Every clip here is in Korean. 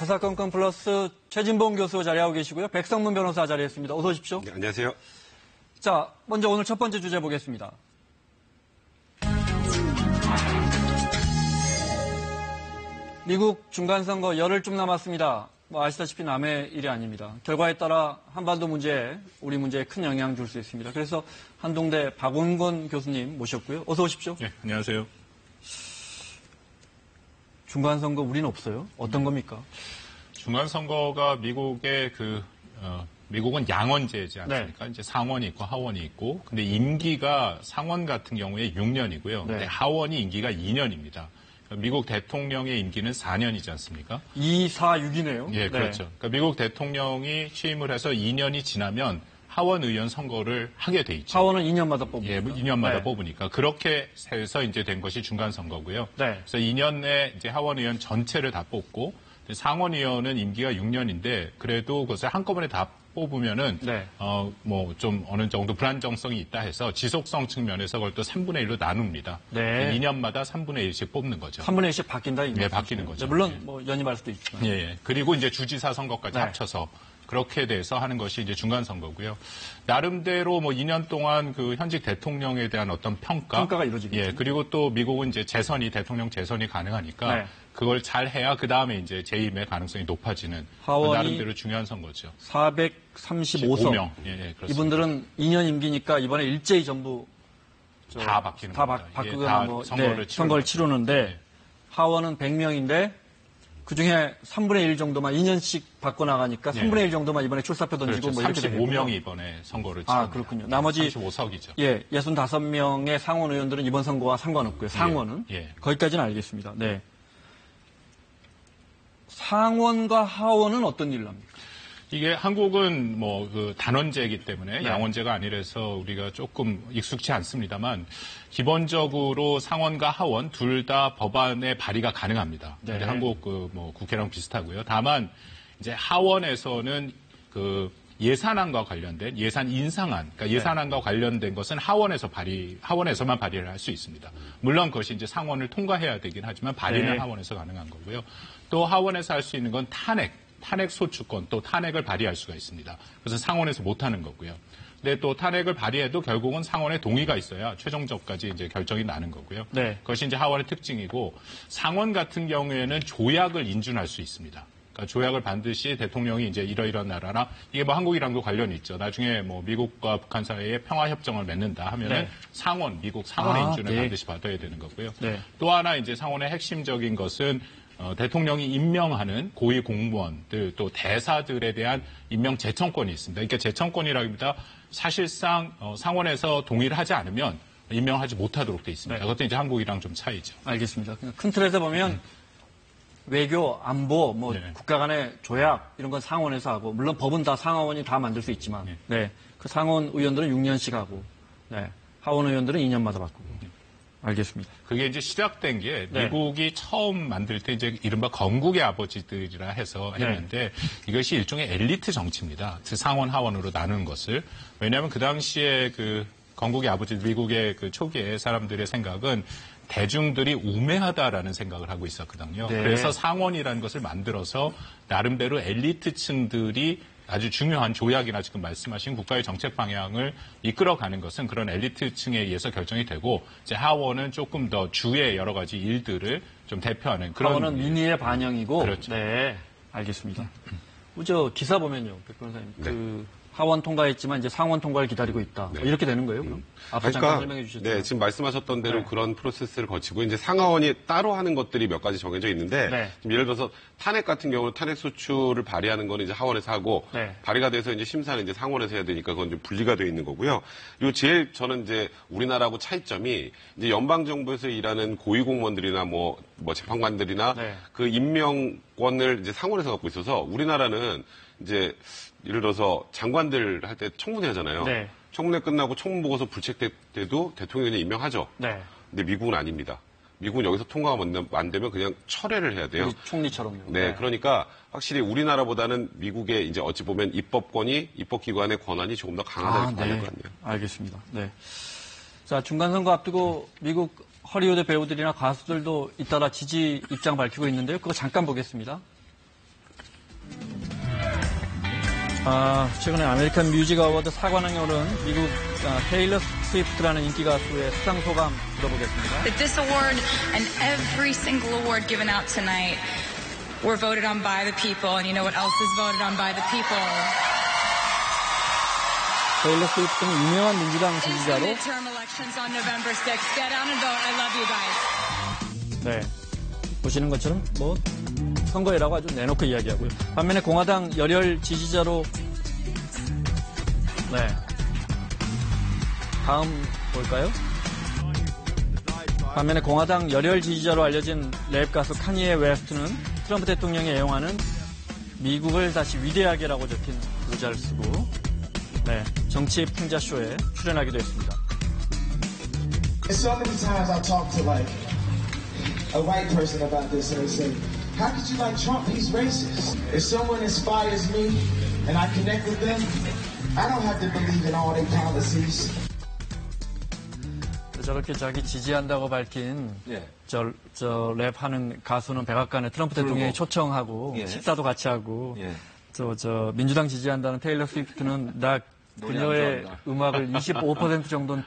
사사건건 플러스 최진봉 교수 자리하고 계시고요. 백성문 변호사 자리했습니다. 어서 오십시오. 네, 안녕하세요. 자, 먼저 오늘 첫 번째 주제 보겠습니다. 미국 중간선거 열흘쯤 남았습니다. 아시다시피 남의 일이 아닙니다. 결과에 따라 한반도 문제에, 우리 문제에 큰 영향 줄 수 있습니다. 그래서 한동대 박원권 교수님 모셨고요. 어서 오십시오. 네, 안녕하세요. 중간선거 우리는 없어요? 어떤 겁니까? 중간선거가 미국의 미국은 양원제지 않습니까? 네. 이제 상원이 있고 하원이 있고, 근데 임기가 상원 같은 경우에 6년이고요. 네. 근데 하원이 임기가 2년입니다. 미국 대통령의 임기는 4년이지 않습니까? 2, 4, 6이네요. 예, 그렇죠. 네. 그러니까 미국 대통령이 취임을 해서 2년이 지나면 하원 의원 선거를 하게 돼 있죠. 하원은 2년마다 뽑습니다. 예, 2년마다 네. 뽑으니까 그렇게 해서 이제 된 것이 중간 선거고요. 네. 그래서 2년 내 이제 하원 의원 전체를 다 뽑고 상원 의원은 임기가 6년인데 그래도 그것을 한꺼번에 다 뽑으면은 네. 좀 어느 정도 불안정성이 있다 해서 지속성 측면에서 그걸 또 3분의 1로 나눕니다. 네. 2년마다 3분의 1씩 뽑는 거죠. 3분의 1씩 바뀐다. 네, 바뀌는 거죠. 물론 연임할 수도 있지만. 예. 그리고 이제 주지사 선거까지 네. 합쳐서 그렇게 돼서 하는 것이 이제 중간 선거고요. 나름대로 2년 동안 그 현직 대통령에 대한 어떤 평가가 이루어지겠죠. 예. 그리고 또 미국은 이제 대통령 재선이 가능하니까 네. 그걸 잘 해야 그 다음에 이제 재임의 가능성이 높아지는 나름대로 중요한 선거죠. 435석. 예, 그렇습니다. 이분들은 2년 임기니까 이번에 일제히 전부 다 바뀌는 다 겁니다. 바꾸거나 선거를 치르는데 네. 하원은 100명인데 그중에 3분의 1 정도만 2년씩 바꿔나가니까 3분의 1 정도만 이번에 출사표 던지고 그렇죠. 이렇게 되겠군요. 35명이 이번에 선거를 치릅니다. 그렇군요. 나머지 35석이죠. 예, 65명의 상원 의원들은 이번 선거와 상관없고요. 상원은 예. 거기까지는 알겠습니다. 네. 상원과 하원은 어떤 일을 합니까? 이게 한국은 단원제이기 때문에 네. 양원제가 아니라서 우리가 조금 익숙치 않습니다만 기본적으로 상원과 하원 둘 다 법안의 발의가 가능합니다. 네. 한국 국회랑 비슷하고요. 다만 이제 하원에서는 예산안과 관련된 예산 인상안, 그러니까 예산안과 관련된 것은 하원에서만 발의를 할 수 있습니다. 물론 그것이 이제 상원을 통과해야 되긴 하지만 발의는 네. 하원에서 가능한 거고요. 또 하원에서 할 수 있는 건 탄핵 소추권, 또 탄핵을 발의할 수가 있습니다. 그래서 상원에서 못하는 거고요. 근데 또 탄핵을 발의해도 결국은 상원의 동의가 있어야 최종적까지 이제 결정이 나는 거고요. 네. 그것이 이제 하원의 특징이고 상원 같은 경우에는 조약을 인준할 수 있습니다. 그러니까 조약을 반드시 대통령이 이제 이러이러한 나라나 이게 한국이랑도 관련이 있죠. 나중에 미국과 북한 사이에 평화 협정을 맺는다 하면은 네. 미국 상원의 인준을 네. 반드시 받아야 되는 거고요. 네. 또 하나 이제 상원의 핵심적인 것은 대통령이 임명하는 고위 공무원들 또 대사들에 대한 임명 제청권이 있습니다. 그러니까 제청권이라기보다 사실상 상원에서 동의를 하지 않으면 임명하지 못하도록 돼 있습니다. 네. 그것도 이제 한국이랑 좀 차이죠. 알겠습니다. 큰 틀에서 보면 외교, 안보, 네. 국가 간의 조약 이런 건 상원에서 하고 물론 법은 다 상하원이 다 만들 수 있지만 그 상원 의원들은 6년씩 하고 하원 의원들은 2년마다 바꾸고. 알겠습니다. 그게 이제 시작된 게 네. 미국이 처음 만들 때 이제 이른바 건국의 아버지들이라 해서 했는데 이것이 일종의 엘리트 정치입니다. 상원 하원으로 나누는 것을. 왜냐하면 그 당시에 건국의 아버지들 미국의 초기에 사람들의 생각은 대중들이 우매하다라는 생각을 하고 있었거든요. 네. 그래서 그래서 상원이라는 것을 만들어서 나름대로 엘리트층들이 아주 중요한 조약이나 지금 말씀하신 국가의 정책 방향을 이끌어가는 것은 그런 엘리트층에 의해서 결정이 되고 이제 하원은 조금 더 주의 여러 가지 일들을 좀 대표하는 그런 하원은 민의의 반영이고. 그렇죠. 네, 알겠습니다. 기사 보면요, 백 변호사님. 네. 하원 통과했지만 이제 상원 통과를 기다리고 있다. 네. 이렇게 되는 거예요, 그럼? 앞서 잠깐 설명해 주셨죠. 네, 지금 말씀하셨던 대로 그런 프로세스를 거치고 이제 상하원이 따로 하는 것들이 몇 가지 정해져 있는데 지금 예를 들어서 탄핵 같은 경우는 탄핵 소추를 발의하는 거는 이제 하원에서 하고 발의가 돼서 이제 심사는 이제 상원에서 해야 되니까 그건 좀 분리가 되어 있는 거고요. 그리고 제일 저는 이제 우리나라하고 차이점이 이제 연방 정부에서 일하는 고위 공무원들이나 재판관들이나 그 임명권을 이제 상원에서 갖고 있어서 우리나라는 이제 예를 들어서 장관들 할 때 청문회 하잖아요. 청문회 끝나고 청문 보고서 불책될 때도 대통령이 임명하죠. 근데 미국은 아닙니다. 미국은 여기서 통과가 안 되면 그냥 철회를 해야 돼요. 총리처럼요. 네, 그러니까 확실히 우리나라보다는 미국의 이제 어찌 보면 입법기관의 권한이 조금 더 강하다고 봐야 될 것 같네요. 알겠습니다. 네. 자, 중간선거 앞두고 미국 허리우드 배우들이나 가수들도 잇따라 지지 입장 밝히고 있는데요. 그거 잠깐 보겠습니다. 최근에 아메리칸 뮤직 어워드 사관왕에 오른 미국 테일러 스위프트라는 인기 가수의 수상 소감 들어보겠습니다. That this award and every single award given out tonight were voted on by the people, and you know what else is voted on by the people? 테일러 스위프트는 유명한 민주당 It's the 지지자로 midterm elections on November 6th. Get out and vote. I love you guys. 네, 보시는 것처럼 뭐 선거이라고 아주 내놓고 이야기하고요. 반면에 공화당 열혈 지지자로 네, 다음 볼까요? 반면에 공화당 열혈 지지자로 알려진 랩 가수 카니에 웨스트는 트럼프 대통령이 애용하는 미국을 다시 위대하게라고 적힌 모자를 쓰고 네, 정치 풍자쇼에 출연하기도 했습니다. So many times I talk to like a white person about this and they say, how could you like Trump? He's racist. If someone inspires me and I connect with them, I don't have to believe in all their policies. 저렇게 자기 지지한다고 밝힌 저 랩하는 가수는 백악관에 트럼프 대통령이 초청하고 식사도 같이 하고 저 민주당 지지한다는 테일러 스위프트는 나 그녀의 음악을 25% 정도는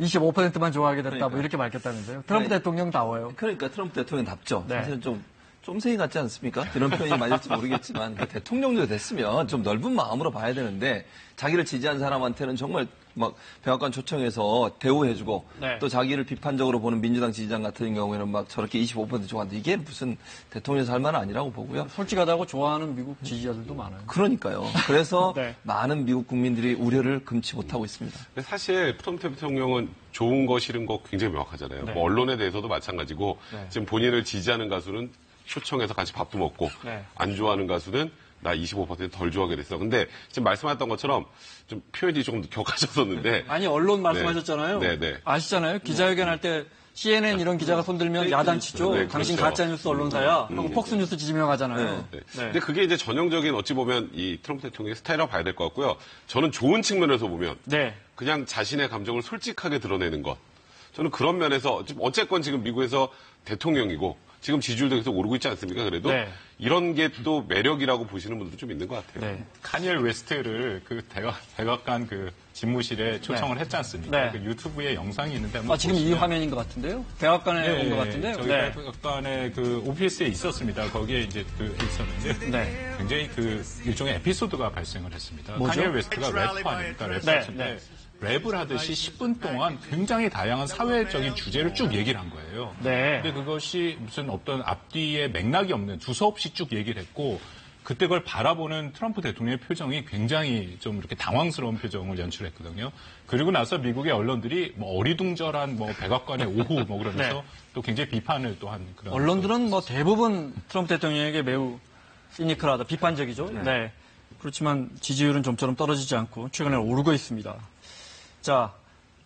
25%만 좋아하게 됐다 뭐 이렇게 밝혔다면서요. 트럼프 대통령다워요. 그러니까 트럼프 대통령답죠. 사실은 좀 쫌생이 같지 않습니까? 이런 표현이 맞을지 모르겠지만 그 대통령도 됐으면 좀 넓은 마음으로 봐야 되는데 자기를 지지한 사람한테는 정말 막 백악관 초청해서 대우해주고 또 자기를 비판적으로 보는 민주당 지지자 같은 경우에는 막 저렇게 25% 좋아하는데 이게 무슨 대통령 살만 아니라고 보고요. 솔직하다고 좋아하는 미국 지지자들도 많아요. 그러니까요. 그래서 많은 미국 국민들이 우려를 금치 못하고 있습니다. 사실 트럼프 대통령은 좋은 거 싫은 거 굉장히 명확하잖아요. 뭐 언론에 대해서도 마찬가지고 지금 본인을 지지하는 가수는 초청해서 같이 밥도 먹고 안 좋아하는 가수는 나 25%덜 좋아하게 됐어. 근데 지금 말씀하셨던 것처럼 좀 표현이 조금 격하셨었는데. 아니, 언론 말씀하셨잖아요. 아시잖아요. 기자회견 할 때 CNN 이런 기자가 손들면 야단치죠. 당신 가짜뉴스 언론사야. 하고 폭스뉴스 지명하잖아요. 근데 그게 이제 전형적인 어찌 보면 이 트럼프 대통령의 스타일이라고 봐야 될 것 같고요. 저는 좋은 측면에서 보면 그냥 자신의 감정을 솔직하게 드러내는 것. 저는 그런 면에서 어쨌건 지금 미국에서 대통령이고 지금 지지율도 계속 오르고 있지 않습니까? 그래도 이런 게 또 매력이라고 보시는 분들도 좀 있는 것 같아요. 카니엘 웨스트를 그 백악관 그 집무실에 초청을 했지 않습니까? 그 유튜브에 영상이 있는데 한번 지금 이 화면인 것 같은데요? 백악관에 온 것 같은데요? 저희 백악관의 그 오피스에 있었습니다. 거기에 이제 있었는데 굉장히 그 일종의 에피소드가 발생을 했습니다. 카니엘 웨스트가 래퍼 아닙니까? 래퍼인데 랩을 하듯이 10분 동안 굉장히 다양한 사회적인 주제를 쭉 얘기를 한 거예요. 근데 그것이 무슨 어떤 앞뒤에 맥락이 없는 두서없이 쭉 얘기를 했고 그때 그걸 바라보는 트럼프 대통령의 표정이 굉장히 좀 이렇게 당황스러운 표정을 연출했거든요. 그리고 나서 미국의 언론들이 뭐 어리둥절한 뭐 백악관의 오후 뭐 그러면서 또 굉장히 비판을 또 한 그런. 언론들은 뭐 대부분 트럼프 대통령에게 매우 시니컬하다, 비판적이죠. 그렇지만 지지율은 좀처럼 떨어지지 않고 최근에 오르고 있습니다. 자,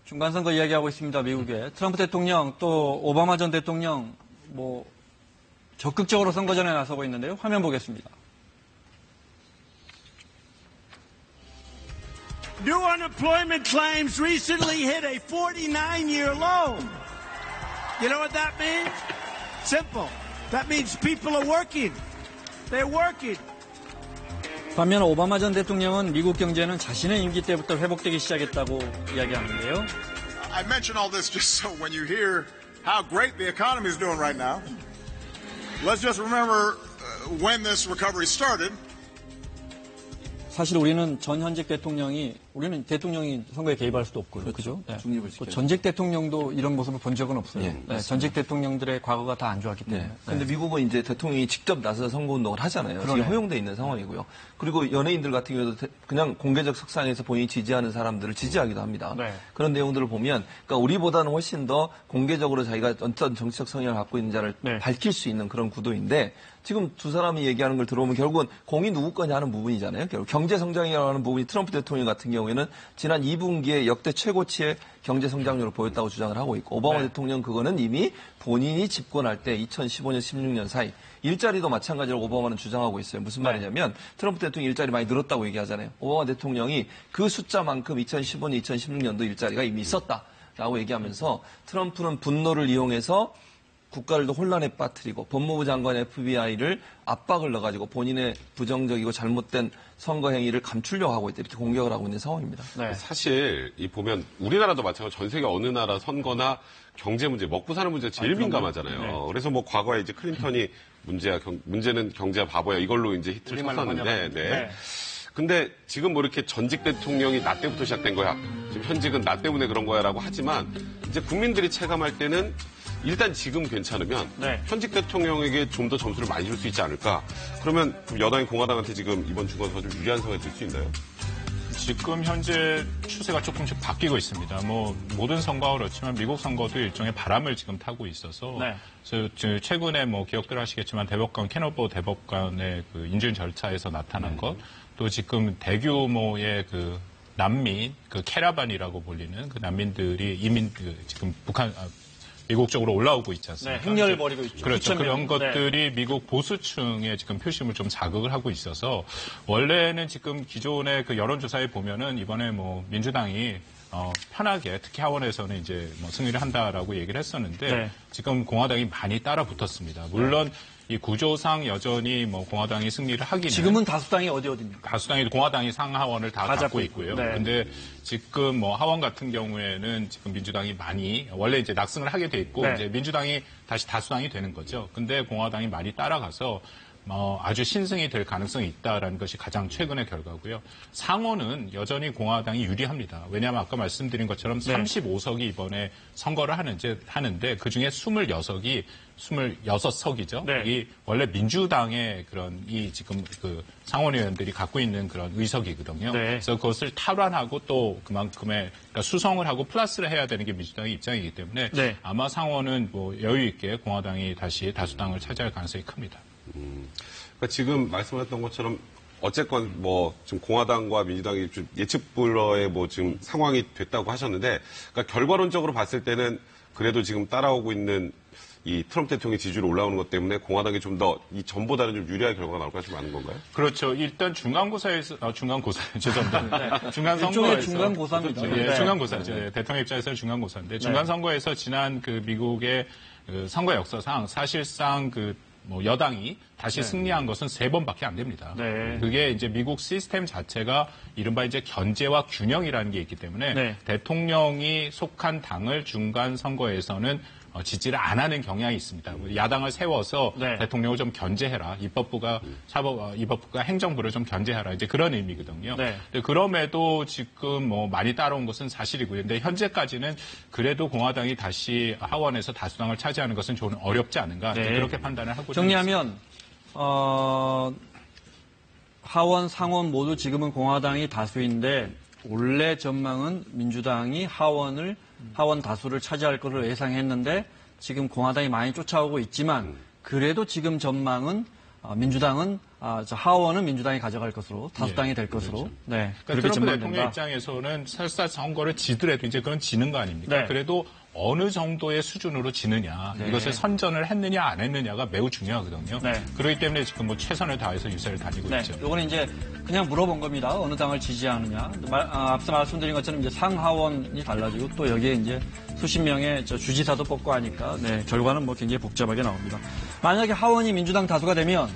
중간선거 이야기하고 있습니다. 미국에. 트럼프 대통령 또 오바마 전 대통령 뭐 적극적으로 선거전에 나서고 있는데요. 화면 보겠습니다. New unemployment claims recently hit a 49-year low. You know what that means? Simple. That means people are working. They're working. 반면 오바마 전 대통령은 미국 경제는 자신의 임기 때부터 회복되기 시작했다고 이야기하는데요. I mention all this just so when you hear how great the economy is doing right now, let's just remember when this recovery started. 사실 우리는 전 현직 대통령이 선거에 개입할 수도 없고요. 그죠? 중립을 시켜요. 전직 대통령도 이런 모습을 본 적은 없어요. 전직 대통령들의 과거가 다 안 좋았기 때문에. 근데 미국은 이제 대통령이 직접 나서서 선거운동을 하잖아요. 지금 허용돼 있는 상황이고요. 그리고 연예인들 같은 경우도 그냥 공개적 석상에서 본인이 지지하는 사람들을 지지하기도 합니다. 그런 내용들을 보면, 그러니까 우리보다는 훨씬 더 공개적으로 자기가 어떤 정치적 성향을 갖고 있는지를 밝힐 수 있는 그런 구도인데, 지금 두 사람이 얘기하는 걸 들어보면 결국은 공이 누구 거냐 하는 부분이잖아요. 결국 경제 성장이라고 하는 부분이 트럼프 대통령 같은 경우에는 지난 2분기에 역대 최고치의 경제 성장률을 보였다고 주장을 하고 있고, 오바마 대통령 그거는 이미 본인이 집권할 때 2015년, 16년 사이 일자리도 마찬가지로 오바마는 주장하고 있어요. 무슨 말이냐면 트럼프 대통령 일자리 많이 늘었다고 얘기하잖아요. 오바마 대통령이 그 숫자만큼 2015년, 2016년도 일자리가 이미 있었다라고 얘기하면서 트럼프는 분노를 이용해서 국가를 더 혼란에 빠뜨리고 법무부 장관 FBI를 압박을 넣어가지고 본인의 부정적이고 잘못된 선거 행위를 감추려고 하고 있다. 이렇게 공격을 하고 있는 상황입니다. 네. 사실 이 보면 우리나라도 마찬가지로 전 세계 어느 나라 선거나 경제 문제, 먹고 사는 문제 제일 민감하잖아요. 네. 그래서 뭐 과거에 이제 클린턴이 문제는 경제야 바보야 이걸로 이제 히트를 쳤었는데, 네. 근데 지금 뭐 이렇게 전직 대통령이 나 때부터 시작된 거야. 지금 현직은 나 때문에 그런 거야라고 하지만 이제 국민들이 체감할 때는 일단 지금 괜찮으면 현직 대통령에게 좀 더 점수를 많이 줄 수 있지 않을까. 그러면 여당이 공화당한테 지금 이번 중간선거 좀 유리한 상황이 될 수 있나요? 지금 현재 추세가 조금씩 바뀌고 있습니다. 뭐 모든 선거가 그렇지만 미국 선거도 일종의 바람을 지금 타고 있어서 그래서 최근에 뭐 기억들 하시겠지만 대법관 캐노버 대법관의 그 인준 절차에서 나타난 것, 또 지금 대규모의 그 난민, 그 캐라반이라고 불리는 그 난민들이 지금 미국 쪽으로 올라오고 있지 않습니까? 네, 행렬을 벌이고 있죠. 그렇죠. 그런 것들이 미국 보수층의 지금 표심을 좀 자극을 하고 있어서 원래는 지금 기존의 그 여론조사에 보면은 이번에 뭐 민주당이 편하게 특히 하원에서는 이제 뭐 승리를 한다라고 얘기를 했었는데 지금 공화당이 많이 따라 붙었습니다. 물론 이 구조상 여전히 뭐 공화당이 승리를 하기는 지금은 다수당이 어디입니까? 다수당이 공화당이 상하원을 다 갖고 있고요. 그런데 지금 뭐 하원 같은 경우에는 지금 민주당이 많이 원래 이제 낙승을 하게 돼 있고 이제 민주당이 다시 다수당이 되는 거죠. 근데 공화당이 많이 따라가서 아주 신승이 될 가능성이 있다라는 것이 가장 최근의 결과고요. 상원은 여전히 공화당이 유리합니다. 왜냐하면 아까 말씀드린 것처럼 35석이 이번에 선거를 하는데 그중에 26석이죠. 이 원래 민주당의 그런 지금 그 상원의원들이 갖고 있는 그런 의석이거든요. 그래서 그것을 탈환하고 또 그만큼의 그러니까 수성을 하고 플러스를 해야 되는 게 민주당의 입장이기 때문에 아마 상원은 뭐 여유 있게 공화당이 다시 다수당을 차지할 가능성이 큽니다. 그러니까 지금 말씀하셨던 것처럼 어쨌건 뭐 지금 공화당과 민주당이 좀 예측 불허의 뭐 지금 상황이 됐다고 하셨는데, 그러니까 결과론적으로 봤을 때는 그래도 지금 따라오고 있는 이 트럼프 대통령의 지지율이 올라오는 것 때문에 공화당이 좀 더 이 전보다는 좀 유리한 결과가 나올 가능성이 많은 건가요? 그렇죠. 일단 죄송합니다. 중간선거에서 중간고사입니다. 예, 중간고사죠. 대통령 입장에서는 중간고사인데 중간선거에서 지난 그 미국의 그 선거 역사상 사실상 뭐 여당이 다시 승리한 것은 3번밖에 안 됩니다. 그게 이제 미국 시스템 자체가 이른바 이제 견제와 균형이라는 게 있기 때문에 대통령이 속한 당을 중간 선거에서는 지지를 안 하는 경향이 있습니다. 야당을 세워서 대통령을 좀 견제해라. 입법부가 행정부를 좀 견제하라. 이제 그런 의미거든요. 그럼에도 지금 뭐 많이 따라온 것은 사실이고요. 근데 현재까지는 그래도 공화당이 다시 하원에서 다수당을 차지하는 것은 좀 어렵지 않은가. 그렇게 판단을 하고 정리하면 하원, 상원 모두 지금은 공화당이 다수인데 원래 전망은 민주당이 하원 다수를 차지할 것을 예상했는데 지금 공화당이 많이 쫓아오고 있지만 그래도 지금 전망은 하원은 민주당이 가져갈 것으로 다수당이 될 것으로 그러니까 트럼프 대통령 입장에서는 설사 선거를 지더라도 이제 그건 지는 거 아닙니까? 그래도 어느 정도의 수준으로 지느냐, 이것을 선전을 했느냐 안 했느냐가 매우 중요하거든요. 그렇기 때문에 지금 뭐 최선을 다해서 유세를 다니고 있죠. 이거는 이제 그냥 물어본 겁니다. 어느 당을 지지하느냐. 앞서 말씀드린 것처럼 이제 상하원이 달라지고 또 여기에 이제 수십 명의 주지사도 뽑고 하니까 결과는 뭐 굉장히 복잡하게 나옵니다. 만약에 하원이 민주당 다수가 되면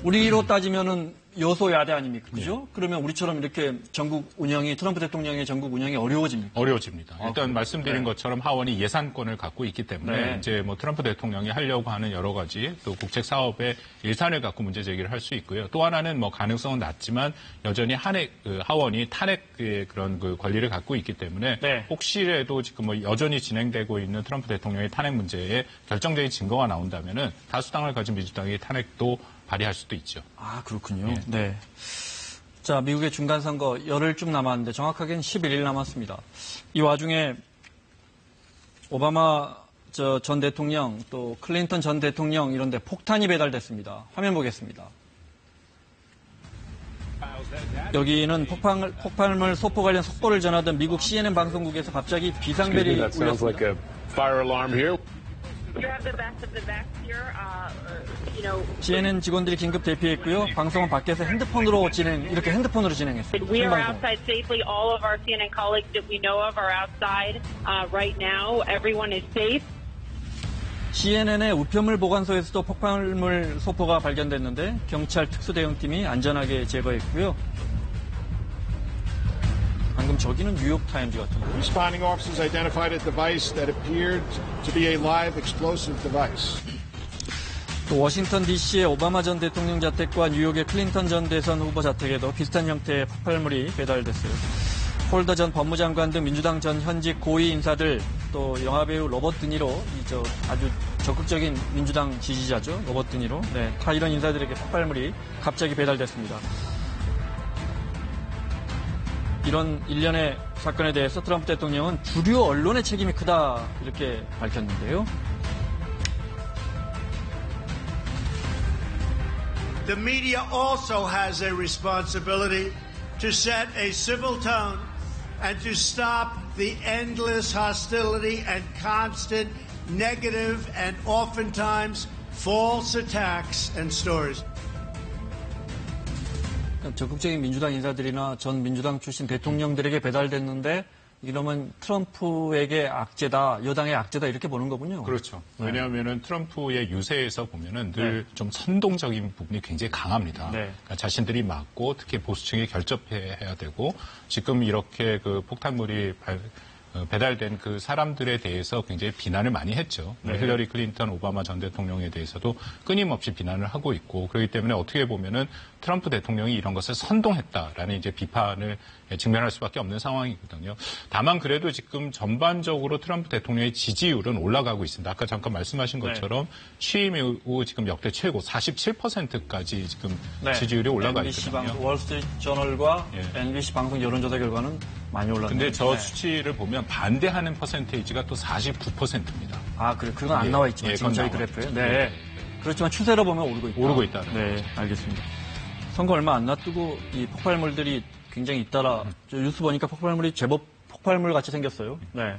우리로 따지면은 여소야대 아닙니까? 그죠? 그러면 우리처럼 이렇게 트럼프 대통령의 전국 운영이 어려워집니까? 어려워집니다. 일단 말씀드린 것처럼 하원이 예산권을 갖고 있기 때문에 이제 뭐 트럼프 대통령이 하려고 하는 여러 가지 또 국책 사업의 예산을 갖고 문제 제기를 할 수 있고요. 또 하나는 뭐 가능성은 낮지만 여전히 하원이 탄핵의 그런 그 권리를 갖고 있기 때문에 혹시라도 지금 뭐 여전히 진행되고 있는 트럼프 대통령의 탄핵 문제에 결정적인 증거가 나온다면은 다수당을 가진 민주당이 탄핵도 발의할 수도 있죠. 아, 그렇군요. 자, 미국의 중간선거 열흘쯤 남았는데 정확하게는 11일 남았습니다. 이 와중에 오바마 전 대통령 또 클린턴 전 대통령 이런 데 폭탄이 배달됐습니다. 화면 보겠습니다. 여기는 폭발물 소포 관련 속보를 전하던 미국 CNN 방송국에서 갑자기 비상벨이 울렸습니다. CNN 직원들이 긴급 대피했고요. 방송은 밖에서 핸드폰으로 진행했어요. We are outside safely. All of our CNN colleagues that we know of are outside right now. Everyone is safe. CNN의 우편물 보관소에서도 폭발물 소포가 발견됐는데 경찰 특수대응팀이 안전하게 제거했고요. 방금 저기는 뉴욕타임즈 같은데. Responding officers identified a device that appeared to be a live explosive device. 또 워싱턴 DC의 오바마 전 대통령 자택과 뉴욕의 클린턴 전 대선 후보 자택에도 비슷한 형태의 폭발물이 배달됐어요. 홀더 전 법무장관 등 민주당 전 현직 고위 인사들, 또 영화배우 로버트 드니로, 아주 적극적인 민주당 지지자죠. 로버트 드니로. 네, 다 이런 인사들에게 폭발물이 갑자기 배달됐습니다. 이런 일련의 사건에 대해서 트럼프 대통령은 주류 언론의 책임이 크다 이렇게 밝혔는데요. The media also has a responsibility to set a civil tone and to stop the endless hostility and constant negative and oftentimes false attacks and stories. 적극적인 민주당 인사들이나 전 민주당 출신 대통령들에게 배달됐는데 이러면 트럼프에게 악재다, 여당의 악재다 이렇게 보는 거군요. 그렇죠. 왜냐하면은 트럼프의 유세에서 보면은 늘 좀 선동적인 부분이 굉장히 강합니다. 그러니까 자신들이 맞고 특히 보수층이 결접해야 되고 지금 이렇게 그 폭탄물이 배달된 그 사람들에 대해서 굉장히 비난을 많이 했죠. 힐러리 클린턴, 오바마 전 대통령에 대해서도 끊임없이 비난을 하고 있고 그렇기 때문에 어떻게 보면은 트럼프 대통령이 이런 것을 선동했다라는 이제 비판을 직면할 수밖에 없는 상황이거든요. 다만 그래도 지금 전반적으로 트럼프 대통령의 지지율은 올라가고 있습니다. 아까 잠깐 말씀하신 것처럼 취임 이후 지금 역대 최고 47%까지 지금 지지율이 올라가 있거든요. 월스트리트 저널과 NBC 방송 여론조사 결과는 많이 올랐네요. 근데 저 수치를 보면 반대하는 퍼센테이지가 또 49%입니다. 아, 그래. 그건 안 나와 있지만 지금 저희 그래프에. 네. 그렇지만 추세로 보면 오르고 있다. 오르고 있다. 네, 알겠습니다. 선거 얼마 안 놔두고 이 폭발물들이 굉장히 잇따라 뉴스 보니까 폭발물이 제법 폭발물 같이 생겼어요. 네.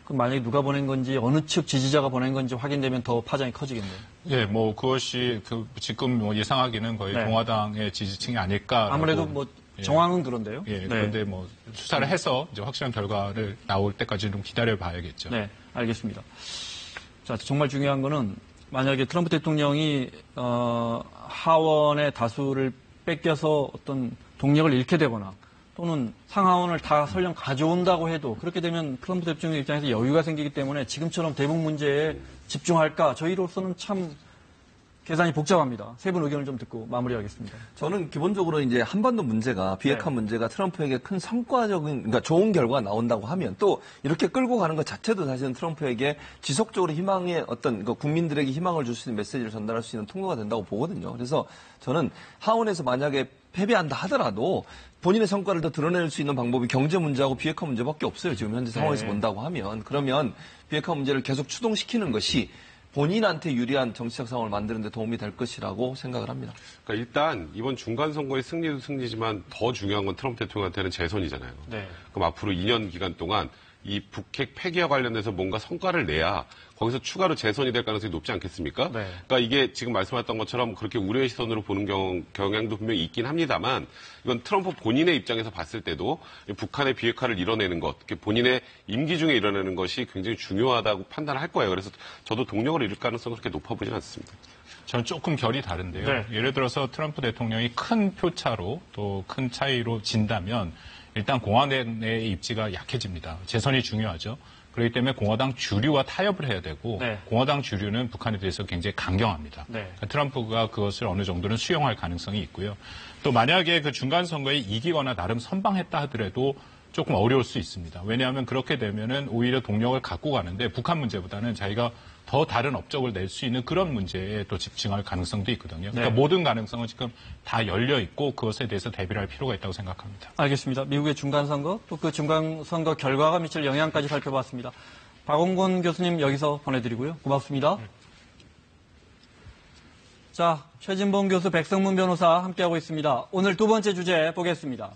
그럼 만약에 누가 보낸 건지 어느 측 지지자가 보낸 건지 확인되면 더 파장이 커지겠네요. 예, 뭐 그것이 지금 뭐 예상하기는 거의 공화당의 지지층이 아닐까. 아무래도 뭐 정황은 그런데요. 예, 그런데 뭐 수사를 해서 이제 확실한 결과를 나올 때까지 좀 기다려 봐야겠죠. 네, 알겠습니다. 자, 정말 중요한 거는 만약에 트럼프 대통령이 하원의 다수를 뺏겨서 어떤 동력을 잃게 되거나 또는 상하원을 다 설령 가져온다고 해도 그렇게 되면 트럼프 대통령 입장에서 여유가 생기기 때문에 지금처럼 대북 문제에 집중할까? 저희로서는 참 계산이 복잡합니다. 세 분 의견을 좀 듣고 마무리하겠습니다. 저는 기본적으로 이제 한반도 문제가 비핵화 문제가 트럼프에게 큰 성과적인, 그러니까 좋은 결과가 나온다고 하면 또 이렇게 끌고 가는 것 자체도 사실은 트럼프에게 지속적으로 희망의 어떤 국민들에게 희망을 줄 수 있는 메시지를 전달할 수 있는 통로가 된다고 보거든요. 그래서 저는 하원에서 만약에 패배한다 하더라도 본인의 성과를 더 드러낼 수 있는 방법이 경제 문제하고 비핵화 문제밖에 없어요. 지금 현재 상황에서 본다고 하면. 그러면 비핵화 문제를 계속 추동시키는 것이 본인한테 유리한 정치적 상황을 만드는 데 도움이 될 것이라고 생각을 합니다. 그러니까 일단 이번 중간선거의 승리도 승리지만 더 중요한 건 트럼프 대통령한테는 재선이잖아요. 그럼 앞으로 2년 기간 동안 이 북핵 폐기와 관련돼서 뭔가 성과를 내야 거기서 추가로 재선이 될 가능성이 높지 않겠습니까? 그러니까 이게 지금 말씀하셨던 것처럼 그렇게 우려의 시선으로 보는 경향도 분명히 있긴 합니다만 이건 트럼프 본인의 입장에서 봤을 때도 북한의 비핵화를 이뤄내는 것, 본인의 임기 중에 이뤄내는 것이 굉장히 중요하다고 판단할 거예요. 그래서 저도 동력을 잃을 가능성은 그렇게 높아 보진 않습니다. 저는 조금 결이 다른데요. 예를 들어서 트럼프 대통령이 큰 표차로 또 큰 차이로 진다면 일단 공화당의 입지가 약해집니다. 재선이 중요하죠. 그렇기 때문에 공화당 주류와 타협을 해야 되고 공화당 주류는 북한에 대해서 굉장히 강경합니다. 그러니까 트럼프가 그것을 어느 정도는 수용할 가능성이 있고요. 또 만약에 그 중간 선거에 이기거나 나름 선방했다 하더라도 조금 어려울 수 있습니다. 왜냐하면 그렇게 되면은 오히려 동력을 갖고 가는데 북한 문제보다는 자기가 더 다른 업적을 낼 수 있는 그런 문제에 또 집중할 가능성도 있거든요. 그러니까 모든 가능성은 지금 다 열려 있고 그것에 대해서 대비를 할 필요가 있다고 생각합니다. 알겠습니다. 미국의 중간선거 또 그 중간선거 결과가 미칠 영향까지 살펴봤습니다. 박원곤 교수님 여기서 보내드리고요. 고맙습니다. 자, 최진봉 교수, 백성문 변호사 함께하고 있습니다. 오늘 두 번째 주제 보겠습니다.